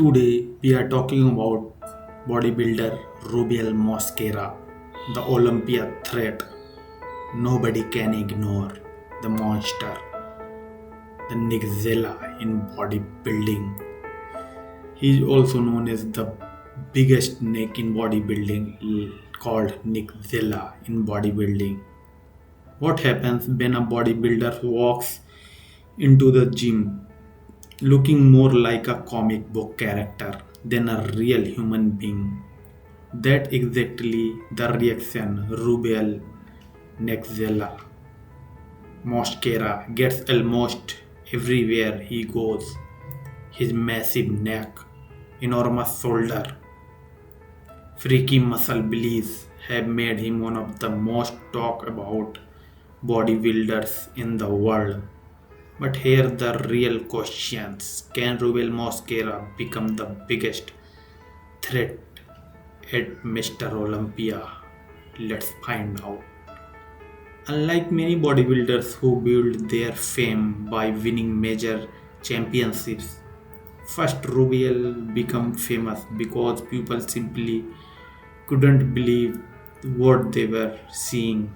Today we are talking about bodybuilder Rubiel Mosquera, the Olympia threat nobody can ignore, the monster, the Nixzilla in bodybuilding. He is also known as the biggest neck in bodybuilding, called Nixzilla in bodybuilding. What happens when a bodybuilder walks into the gym looking more like a comic book character than a real human being? That exactly the reaction Rubiel Nexzella Mosquera gets almost everywhere he goes. His massive neck, enormous shoulder, freaky muscle bellies have made him one of the most talked about bodybuilders in the world. But here the real questions. Can Rubiel Mosquera become the biggest threat at Mr. Olympia? Let's find out. Unlike many bodybuilders who build their fame by winning major championships, first Rubiel became famous because people simply couldn't believe what they were seeing.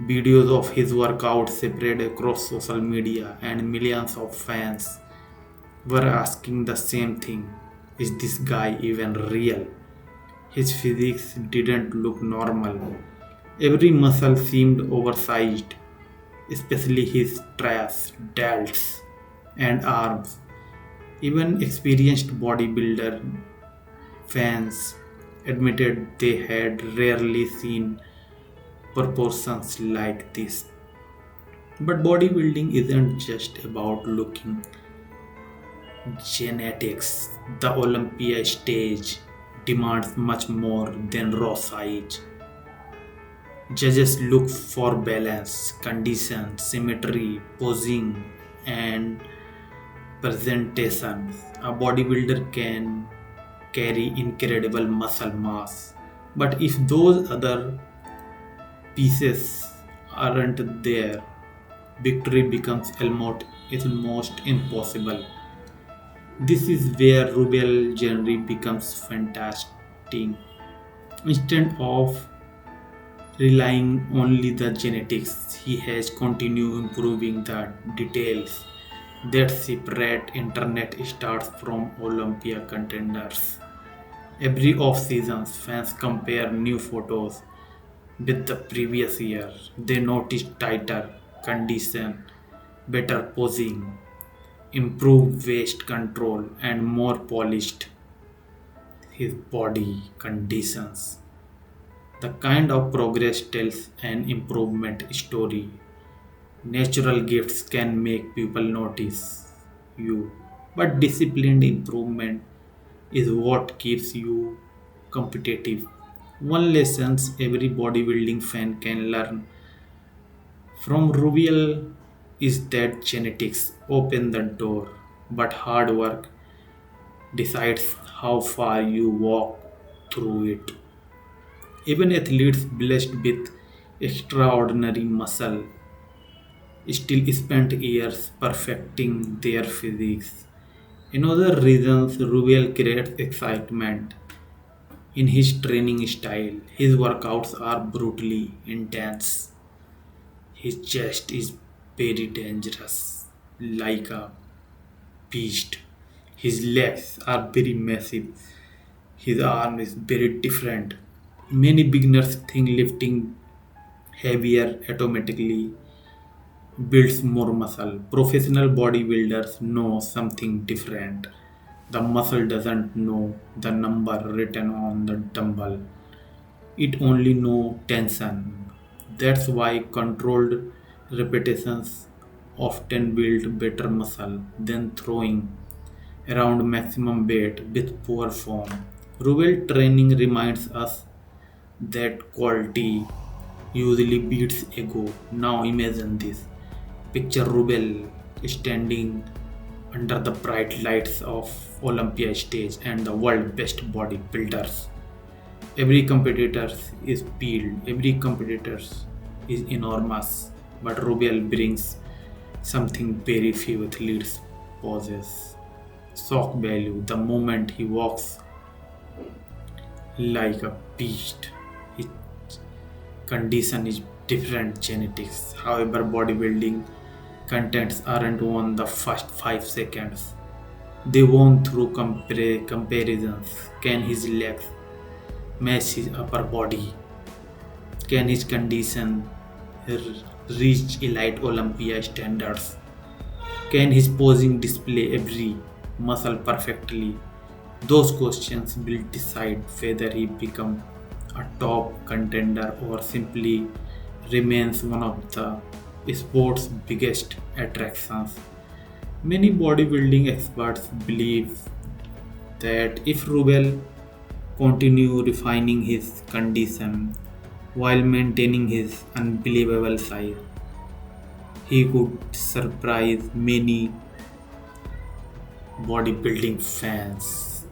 Videos of his workouts spread across social media, and millions of fans were asking the same thing: is this guy even real? His physique didn't look normal. Every muscle seemed oversized, especially his traps, delts, and arms. Even experienced bodybuilder fans admitted they had rarely seen proportions like this. But bodybuilding isn't just about looking. Genetics, the Olympia stage, demands much more than raw size. Judges look for balance, condition, symmetry, posing, and presentation. A bodybuilder can carry incredible muscle mass, but if those other pieces aren't there, victory becomes almost impossible. This is where Rubiel genre becomes fantastic. Instead of relying only the genetics, he has continued improving the details that separate internet stars from Olympia contenders. Every off-season, fans compare new photos with the previous year. They notice tighter condition, better posing, improved waist control, and more polished his body conditions. The kind of progress tells an improvement story. Natural gifts can make people notice you, but disciplined improvement is what keeps you competitive. One lesson every bodybuilding fan can learn from Rubiel is that genetics open the door, but hard work decides how far you walk through it. Even athletes blessed with extraordinary muscle still spent years perfecting their physiques. Another reason Rubiel creates excitement in his training style. His workouts are brutally intense. His chest is very dangerous, like a beast. His legs are very massive. His arm is very different. Many beginners think lifting heavier automatically builds more muscle. Professional bodybuilders know something different. The muscle doesn't know the number written on the dumbbell. It only knows tension. That's why controlled repetitions often build better muscle than throwing around maximum weight with poor form. Rural training reminds us that quality usually beats ego. Now imagine this. Picture Rubel standing under the bright lights of Olympia stage and the world best bodybuilders. Every competitor is peeled, every competitor is enormous, but Rubel brings something very few athletes possess: shock value. The moment he walks like a beast, his condition is different genetics. However, bodybuilding contents aren't won the first 5 seconds. They won through comparisons. Can his legs match his upper body? Can his condition reach elite Olympia standards? Can his posing display every muscle perfectly? Those questions will decide whether he becomes a top contender or simply remains one of the sport's biggest attractions. Many bodybuilding experts believe that if Rubiel continue refining his condition while maintaining his unbelievable size, he could surprise many bodybuilding fans.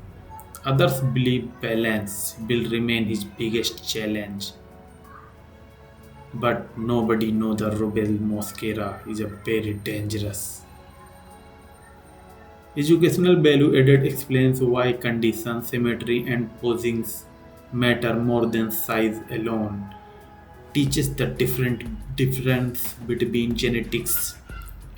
Others believe balance will remain his biggest challenge, but nobody knows that Rubiel Mosquera is a very dangerous. Educational value added explains why condition, symmetry, and posings matter more than size alone. Teaches the difference between genetics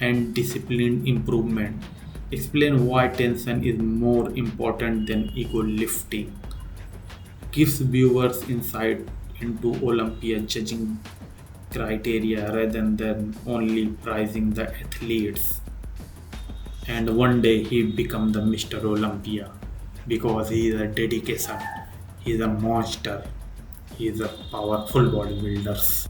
and discipline improvement. Explain why tension is more important than ego lifting. Gives viewers insight into Olympia judging criteria rather than only prizing the athletes. And one day he become the Mr. Olympia because he is a dedication, he is a monster, he is a powerful bodybuilder.